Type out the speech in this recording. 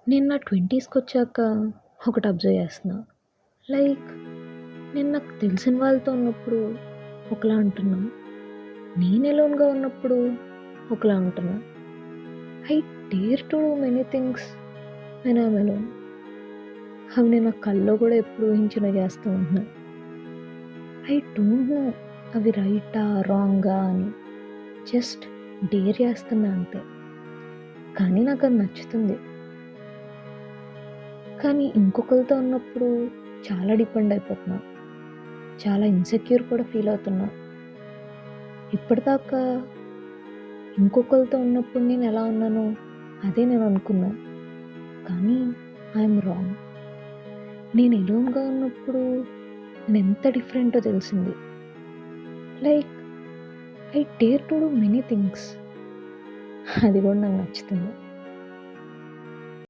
నేను నా 20స్‌కొచ్చాక ఒకటి అబ్జర్వ్ చేస్తున్నా. లైక్ నేను నాకు తెలిసిన వాళ్ళతో ఉన్నప్పుడు ఒకలా ఉంటున్నా. నేను ఎలోన్‌గా ఉన్నప్పుడు ఒకలా ఉంటున్నా. I dare to do many things when I am alone. అవి నేను నా కల్లో కూడా ఎప్పుడు ఊహించినవి చేస్తూ ఉంటున్నా. ఐ డోంట్ నో అవి రైటా? రాంగా? అని. జస్ట్ డేర్ చేస్తున్నా అంతే. కానీ నాకది నచ్చుతుంది. కానీ ఇంకొకళ్ళతో ఉన్నప్పుడు చాలా డిపెండ్ అయిపోతున్నా. చాలా ఇన్‌సెక్యూర్ కూడా ఫీల్ అవుతున్నా. ఇప్పటిదాకా ఇంకొకళ్ళతో ఉన్నప్పుడు నేను ఎలా ఉన్నానో అదే నేను అనుకున్నా. కానీ ఐయామ్ రాంగ్. నేను ఎలోన్‌గా ఉన్నప్పుడు నేనెంత డిఫరెంటో తెలిసింది. Like I dare to do many things. అది కూడా నాకు నచ్చుతుంది.